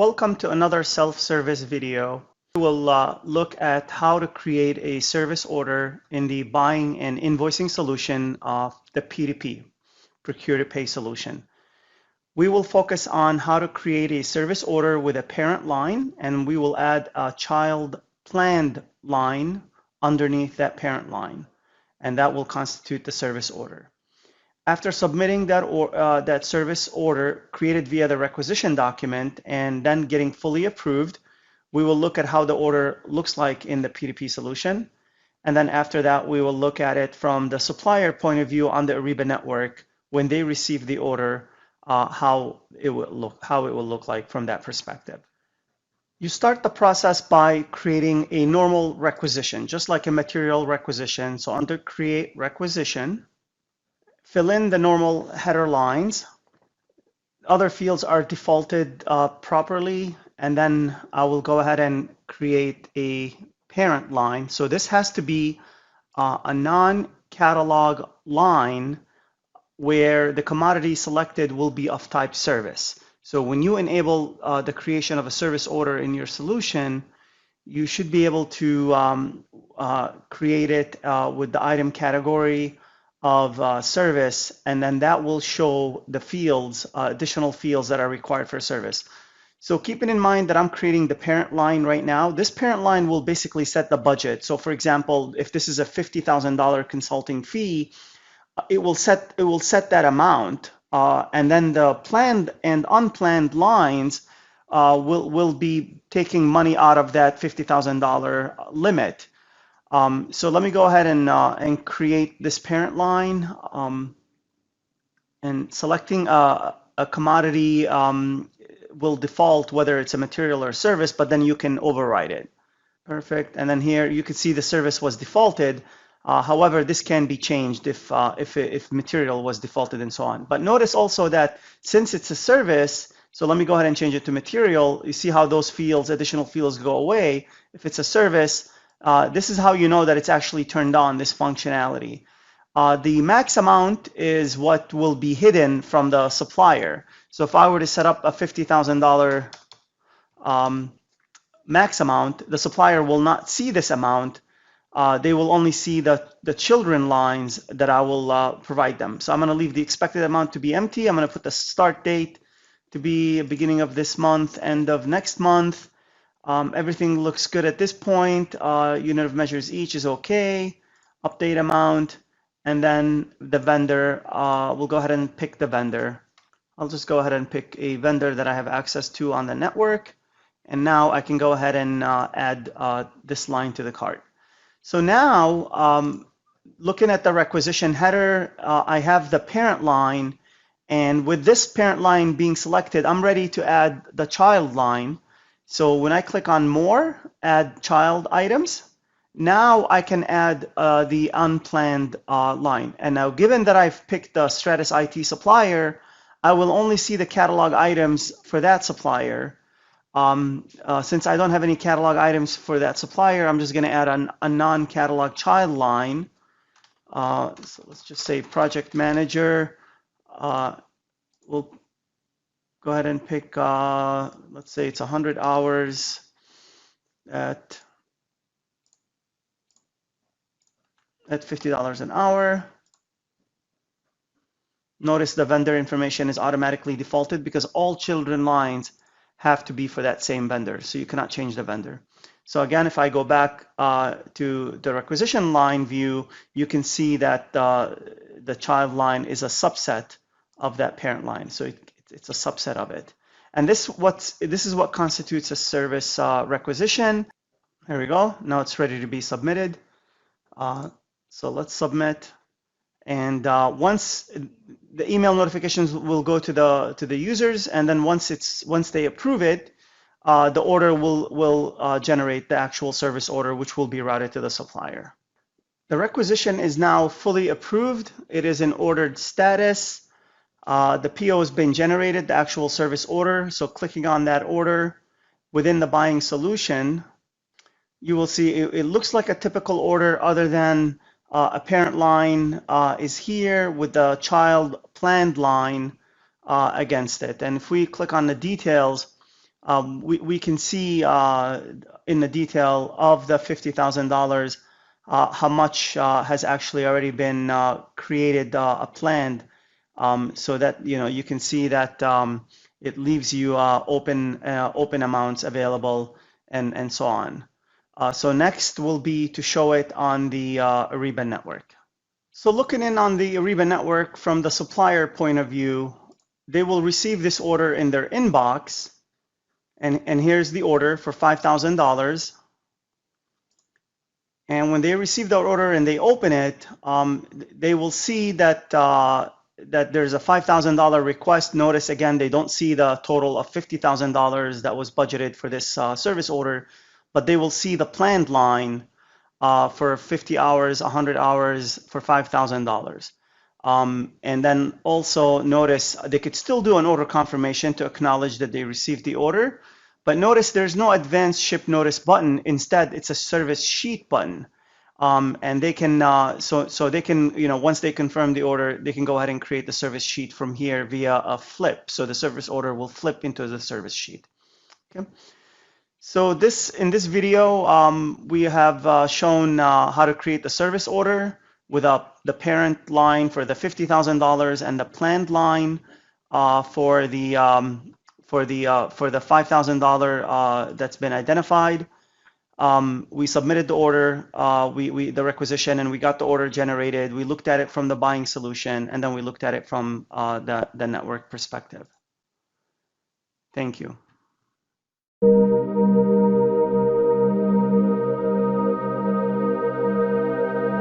Welcome to another self-service video. We'll look at how to create a service order in the buying and invoicing solution of the P2P, Procure to Pay solution. We will focus on how to create a service order with a parent line, and we will add a child planned line underneath that parent line, and that will constitute the service order. After submitting that service order created via the requisition document and then getting fully approved, we will look at how the order looks like in the P2P solution. And then after that, we will look at it from the supplier point of view on the Ariba network when they receive the order, how it will look like from that perspective. You start the process by creating a normal requisition, just like a material requisition. So under Create Requisition, fill in the normal header lines. Other fields are defaulted properly, and then I will go ahead and create a parent line. So this has to be a non-catalog line where the commodity selected will be of type service. So when you enable the creation of a service order in your solution, you should be able to create it with the item category of service, and then that will show the fields, additional fields that are required for service. So keeping in mind that I'm creating the parent line right now, this parent line will basically set the budget. So for example, if this is a $50,000 consulting fee, it will set that amount, and then the planned and unplanned lines will be taking money out of that $50,000 limit. So let me go ahead and create this parent line, and selecting a commodity will default whether it's a material or service, but then you can override it. Perfect. And then here you can see the service was defaulted. However, this can be changed if material was defaulted and so on. But notice also that since it's a service, so let me go ahead and change it to material. You see how those fields, additional fields, go away. If it's a service, this is how you know that it's actually turned on, this functionality. The max amount is what will be hidden from the supplier. So if I were to set up a $50,000 max amount, the supplier will not see this amount. They will only see the children lines that I will provide them. So I'm going to leave the expected amount to be empty. I'm going to put the start date to be beginning of this month, end of next month. Everything looks good at this point. Unit of measures each is okay. Update amount, and then the vendor, we'll go ahead and pick the vendor. I'll just go ahead and pick a vendor that I have access to on the network. And now I can go ahead and add this line to the cart. So now, looking at the requisition header, I have the parent line. And with this parent line being selected, I'm ready to add the child line. So when I click on More, Add Child Items, now I can add the unplanned line. And now, given that I've picked the Stratus IT supplier, I will only see the catalog items for that supplier. Since I don't have any catalog items for that supplier, I'm just going to add a non-catalog child line. So let's just say Project Manager. We'll go ahead and pick, let's say it's 100 hours at $50 an hour. Notice the vendor information is automatically defaulted because all children lines have to be for that same vendor, so you cannot change the vendor. So again, if I go back to the requisition line view, you can see that the child line is a subset of that parent line. So it's a subset of it. And this is what constitutes a service requisition. There we go. Now it's ready to be submitted. So let's submit. And once the email notifications will go to the users, and then once they approve it, the order will generate the actual service order, which will be routed to the supplier. The requisition is now fully approved. It is in ordered status. The PO has been generated, the actual service order. So clicking on that order within the buying solution, you will see it looks like a typical order, other than a parent line is here with the child planned line against it. And if we click on the details, we can see in the detail of the $50,000 how much has actually already been created, planned, so that you can see that it leaves you open amounts available and so on. So next will be to show it on the Ariba network. So looking in on the Ariba network from the supplier point of view, they will receive this order in their inbox. And here's the order for $5,000. And when they receive the order and they open it, they will see that that there's a $5,000 request. Notice again, they don't see the total of $50,000 that was budgeted for this service order, but they will see the planned line for 50 hours, 100 hours for $5,000. And then also notice they could still do an order confirmation to acknowledge that they received the order. But notice there's no advanced ship notice button. Instead, it's a service sheet button. And they can, so they can, once they confirm the order, they can go ahead and create the service sheet from here via a flip. So the service order will flip into the service sheet. Okay. So in this video, we have shown how to create the service order with the parent line for the $50,000 and the planned line for the $5,000 that's been identified. We submitted the order, the requisition, and we got the order generated. We looked at it from the buying solution, and then we looked at it from the network perspective. Thank you.